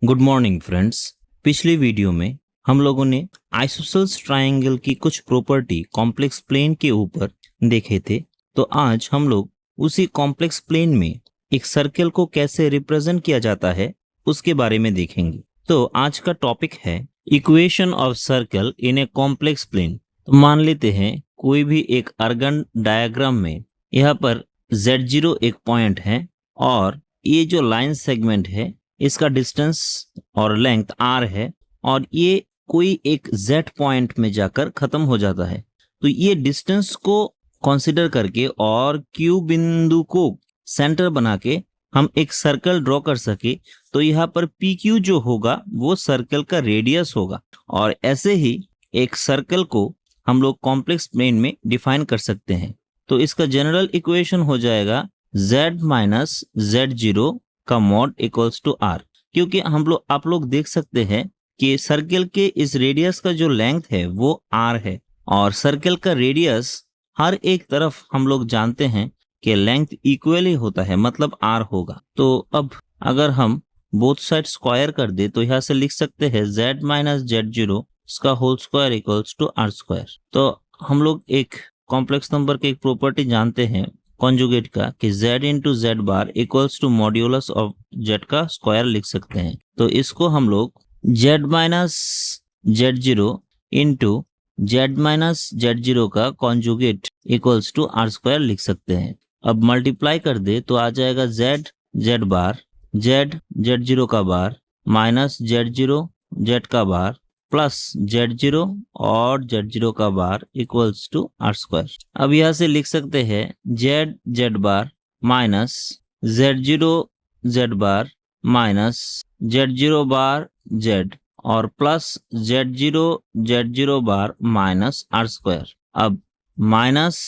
Good morning friends. पिछली video में हम लोगों ने आइसोसेल्स ट्रायंगल की कुछ प्रॉपर्टी कॉम्प्लेक्स प्लेन के ऊपर देखे थे। तो आज हम लोग उसी कॉम्प्लेक्स प्लेन में एक सर्कल को कैसे रिप्रेजेंट किया जाता है उसके बारे में देखेंगे। तो आज का टॉपिक है equation of circle in a complex plane. तो मान लेते हैं कोई भी एक अर्गन डायग्राम में यहाँ पर Z0 एक पॉइंट है और ये जो लाइन सेगमेंट है इसका डिस्टेंस और लेंथ r है और ये कोई एक z पॉइंट में जाकर खत्म हो जाता है। तो ये डिस्टेंस को कंसीडर करके और q बिंदु को सेंटर बना के हम एक सर्कल ड्रॉ कर सके तो यहाँ पर PQ जो होगा वो सर्कल का रेडियस होगा। और ऐसे ही एक सर्कल को हम लोग कॉम्प्लेक्स प्लेन में डिफाइन कर सकते हैं। तो इसका जनरल इक्वेशन हो जाएगा z माइनस Z0 का मॉड इक्वल्स टू r। क्योंकि आप लोग देख सकते हैं कि सर्कल के इस रेडियस का जो लेंथ है वो r है और सर्कल का रेडियस हर एक तरफ हम लोग जानते हैं कि लेंथ इक्वली होता है, मतलब r होगा। तो अब अगर हम बोथ साइड स्क्वायर कर दे तो यहाँ से लिख सकते हैं z माइनस Z0 इसका whole square equals to r square. तो हम लोग एक कॉम्प्लेक्स नंबर के एक प्रॉपर्टी जानते हैं कॉन्जुगेट का कि z into Z bar equals to modulus of z का स्क्वायर लिख सकते हैं। तो इसको हम लोग z minus Z0 into Z minus Z0 का conjugate equals to r square लिख सकते हैं। अब मल्टीप्लाई कर दे तो आ जाएगा z बार z Z0 का बार माइनस Z0 z का बार प्लस Z0 और Z0 का बार इक्वल्स टू r स्क्वायर। अब यहाँ से लिख सकते हैं z बार माइनस Z0 z बार माइनस Z0 बार z और plus Z0 bar minus r square. अब माइनस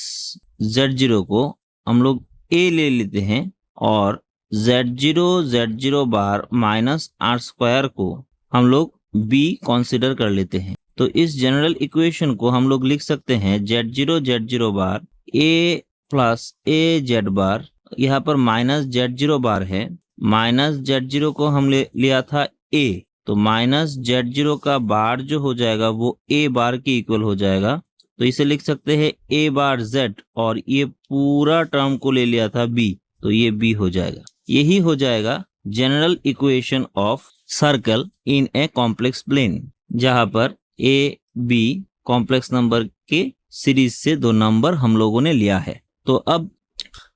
Z0 को हम लोग a ले लेते हैं और Z0 बार माइनस r स्क्वायर को हम लोग b कंसीडर कर लेते हैं। तो इस जनरल इक्वेशन को हम लोग लिख सकते हैं Z0 bar a plus a z बार, यहाँ पर माइनस Z0 बार है, माइनस Z0 को हम लिया था a, तो माइनस Z0 का बार जो हो जाएगा वो a बार के इक्वल हो जाएगा। तो इसे लिख सकते हैं a बार z और ये पूरा टर्म को ले लिया था b, तो ये b हो जाएगा। यही हो जाएगा general equation of circle in a complex plane, जहां पर a b कॉम्प्लेक्स नंबर के सीरीज से दो नंबर हम लोगों ने लिया है। तो अब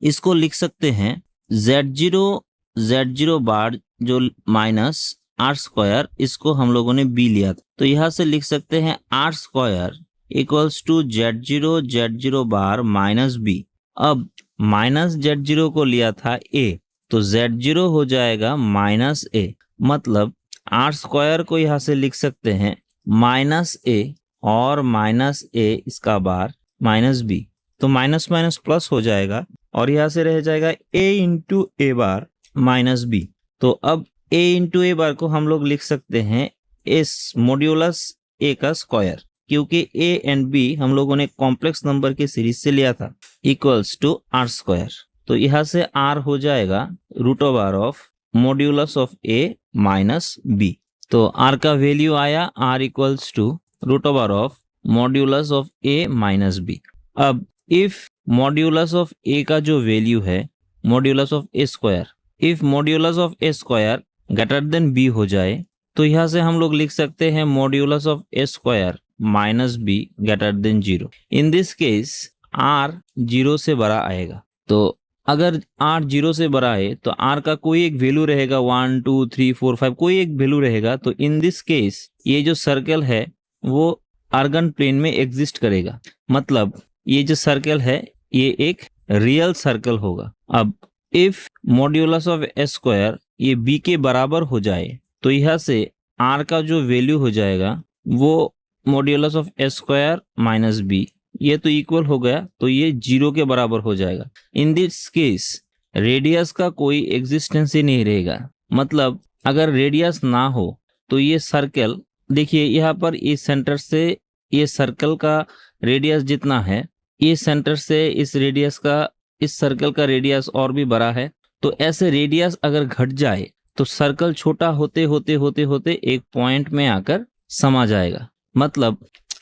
इसको लिख सकते हैं Z0 बार जो माइनस r स्क्वायर, इसको हम लोगों ने b लिया था। तो यहाँ से लिख सकते हैं r square equals to Z0 bar minus b। अब माइनस Z0 को लिया था a, तो Z0 हो जाएगा माइनस a, मतलब r स्क्वायर को यहाँ से लिख सकते हैं माइनस a और माइनस a इसका बार माइनस b, तो माइनस माइनस प्लस हो जाएगा और यहाँ से रह जाएगा a into A bar minus b। तो अब a इंटू ए बार को हम लोग लिख सकते हैं इस मॉड्यूलस a का स्क्वायर, क्योंकि a एंड b हम लोगों ने कॉम्प्लेक्स नंबर के सीरीज से लिया था, इक्वल्स टू r स्क्वायर। तो यहाँ से r हो जाएगा root over of modulus of a minus b। तो r का वैल्यू आया r equals to root over of modulus of a minus b। अब इफ मॉड्यूलस ऑफ a का जो वैल्यू है modulus of a square, if modulus of a square greater than b हो जाए तो यहाँ से हम लोग लिख सकते हैं modulus of a square minus b greater than 0। In this case r 0 से बड़ा आएगा। तो अगर r 0 से बड़ा है तो r का कोई एक वैल्यू रहेगा 1 2 3 4 5 कोई एक वैल्यू रहेगा। तो इन दिस केस ये जो सर्कल है वो अर्गन प्लेन में एग्जिस्ट करेगा, मतलब ये जो सर्कल है ये एक रियल सर्कल होगा। अब if modulus of a square ये b के बराबर हो जाए तो यहाँ से r का जो वैल्यू हो जाएगा वो modulus of a square minus b, ये तो इक्वल हो गया, तो ये 0 के बराबर हो जाएगा। इन दिस केस रेडियस का कोई एग्जिस्टेंस ही नहीं रहेगा, मतलब अगर रेडियस ना हो तो ये सर्कल, देखिए यहाँ पर इस सेंटर से ये सर्कल का रेडियस जितना है, ये सेंटर से इस रेडियस का, इस सर्कल का रेडियस और भी बड़ा है। तो ऐसे रेडियस अगर घट जाए तो सर्कल छोटा होते होते होते होते एक पॉइंट में आकर समा जाएगा, मतलब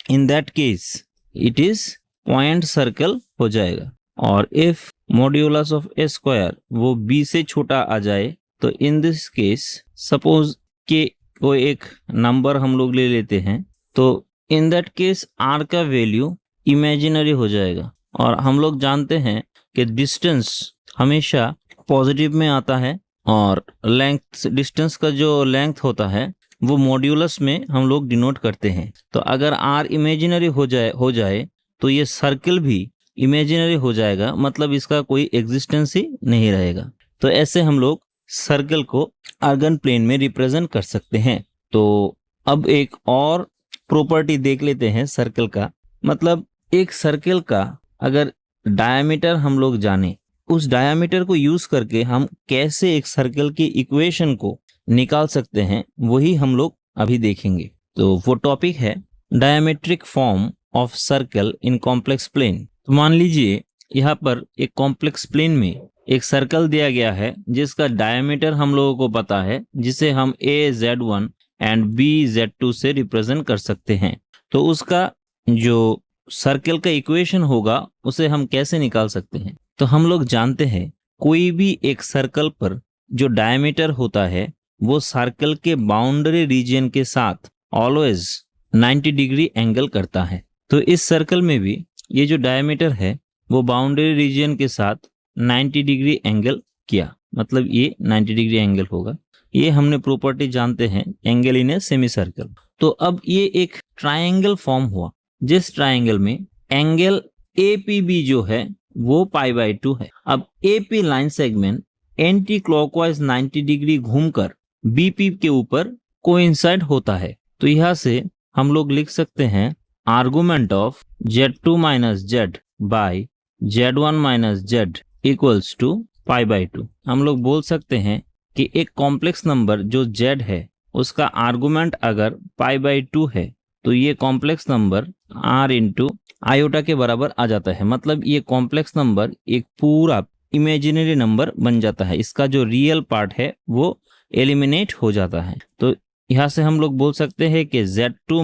in that case it is point circle हो जाएगा। और if modulus of A square वो b से छोटा आ जाए तो इन दिस केस सपोज के कोई एक नंबर हम लोग ले लेते हैं, तो इन दैट केस r का वैल्यू इमेजिनरी हो जाएगा। और हम लोग जानते हैं कि डिस्टेंस हमेशा पॉजिटिव में आता है और लेंथ, डिस्टेंस का जो लेंथ होता है वो मॉड्यूलस में हम लोग डिनोट करते हैं। तो अगर r इमेजिनरी हो जाए तो ये सर्कल भी इमेजिनरी हो जाएगा, मतलब इसका कोई एग्जिस्टेंस ही नहीं रहेगा। तो ऐसे हम लोग सर्कल को आर्गन प्लेन में रिप्रेजेंट कर सकते हैं। तो अब एक और प्रॉपर्टी देख लेते हैं सर्कल का, मतलब एक सर्कल का अगर डायमीटर हम लोग जाने, उस डायमीटर को यूज करके हम कैसे एक सर्कल की इक्वेशन को निकाल सकते हैं, वही हम लोग अभी देखेंगे। तो वो टॉपिक है diametric form of circle in complex plane. तो मान लीजिए यहाँ पर एक कॉम्प्लेक्स प्लेन में एक सर्कल दिया गया है जिसका डायमीटर हम लोगों को पता है, जिसे हम az1 एंड bz2 से रिप्रेजेंट कर सकते हैं। तो उसका जो सर्कल का इक्वेशन होगा उसे हम कैसे निकाल सकते हैं? तो हम लोग जानते हैं कोई भी एक सर्कल पर जो डायमीटर होता है वो सर्कल के बाउंड्री रीजन के साथ ऑलवेज 90 डिग्री एंगल करता है। तो इस सर्कल में भी ये जो डायमीटर है वो बाउंड्री रीजन के साथ 90 डिग्री एंगल किया, मतलब ये 90 डिग्री एंगल होगा। ये हमने प्रॉपर्टी जानते हैं angle in a semi circle. तो अब ये एक ट्रायंगल फॉर्म हुआ, जिस ट्रायंगल में एंगल APB जो है वो π/2 है। अब AP line segment anti clockwise 90 degree घूमकर BP के ऊपर कोइंसाइड होता है। तो यहाँ से हम लोग लिख सकते हैं argument of Z2 - Z by Z1 - Z equals to π/2। हम लोग बोल सकते हैं कि एक कॉम्प्लेक्स नंबर जो Z है उसका आर्गुमेंट अगर π/2 है तो ये complex number R into iota के बराबर आ जाता है, मतलब ये कॉम्प्लेक्स नंबर एक पूरा इमेजिनरी नंबर बन जाता है। इसका जो रियल पार्ट है वो एलिमिनेट हो जाता है। तो यहाँ से हम लोग बोल सकते हैं कि Z2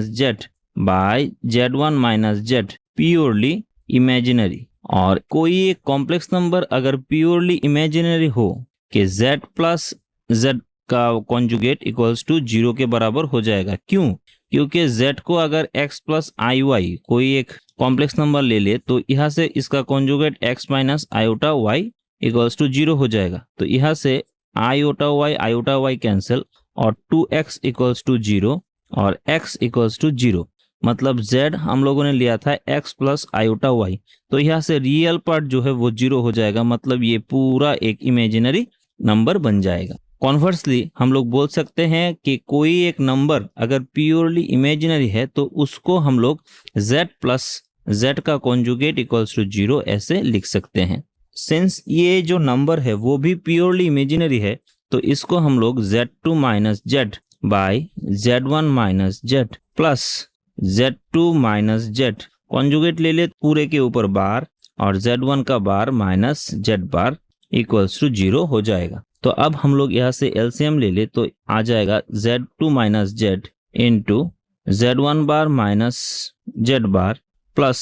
- Z by Z1 - Z purely imaginary. और कोई एक कॉम्प्लेक्स नंबर अगर प्योरली इमेजिनरी हो कि Z प्लस Z का कॉन्जुगेट इक्वल्स टू 0 के बराबर हो जाएगा। क्यों? क्योंकि Z को अगर x प्लस IY कोई एक कॉम्प्लेक्स नंबर ले ले तो यहाँ से इसका conjugate x minus iota y equals to 0 हो जाएगा। तो यहाँ से आयोटा y कैंसिल और 2x इक्वल्स टू 0 और x इक्वल्स टू 0, मतलब Z हम लोगों ने लिया था x प्लस आयोटा y। तो यहाँ से रियल पार्ट जो है वो 0 हो जाएगा, मतलब ये पूरा एक इमेजिनरी नंबर बन जाएगा। कॉन्वर्सली हम लोग बोल सकते हैं कि कोई एक नंबर अगर प्योरली इमेजिनरी है तो उसको हम लोग Z प्लस Z का कॉन्जुगेट इक्वल्स टू 0 ऐसे लिख सकते हैं। सिंस ये जो नंबर है वो भी प्योरली इमेजिनरी है तो इसको हम लोग Z2 - Z by Z1 - Z plus Z2 - Z conjugate ले ले पूरे के ऊपर बार और Z1 का bar minus Z bar equals to 0 हो जाएगा। तो अब हम लोग यहाँ से एलसीएम ले ले तो आ जाएगा Z2 - Z इंटू Z1 बार माइनस Z बार प्लस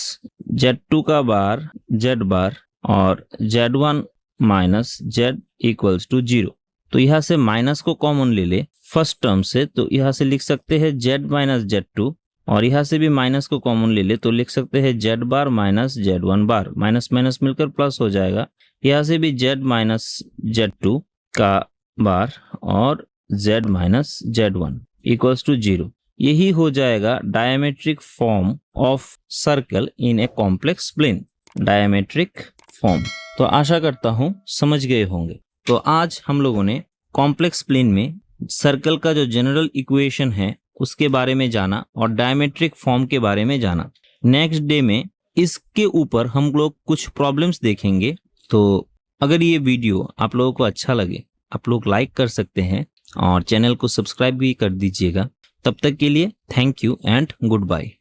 Z2 का बार Z बार और Z1 minus Z equals to 0। तो यहाँ से माइनस को कॉमन ले ले फर्स्ट टर्म से, तो यहाँ से लिख सकते हैं Z माइनस Z2 और यहाँ से भी माइनस को कॉमन ले ले तो लिख सकते हैं Z बार माइनस Z1 बार, माइनस माइनस मिलकर प्लस हो जाएगा। यहाँ से भी Z माइनस Z2 का बार और Z minus Z1 equals to 0। यही हो जाएगा diametric form of circle in a complex plane, diametric form. तो आशा करता हूँ समझ गए होंगे। तो आज हम लोगों ने कॉम्प्लेक्स प्लेन में सर्कल का जो जनरल इक्वेशन है उसके बारे में जाना और डायमेट्रिक फॉर्म के बारे में जाना। नेक्स्ट डे में इसके ऊपर हम लोग कुछ प्रॉब्लम्स देखेंगे। तो अगर ये वीडियो आप लोगों को अच्छा लगे आप लोग लाइक कर सकते हैं और चैनल को सब्सक्राइब भी कर दीजिएगा। तब तक के लिए thank you and good bye.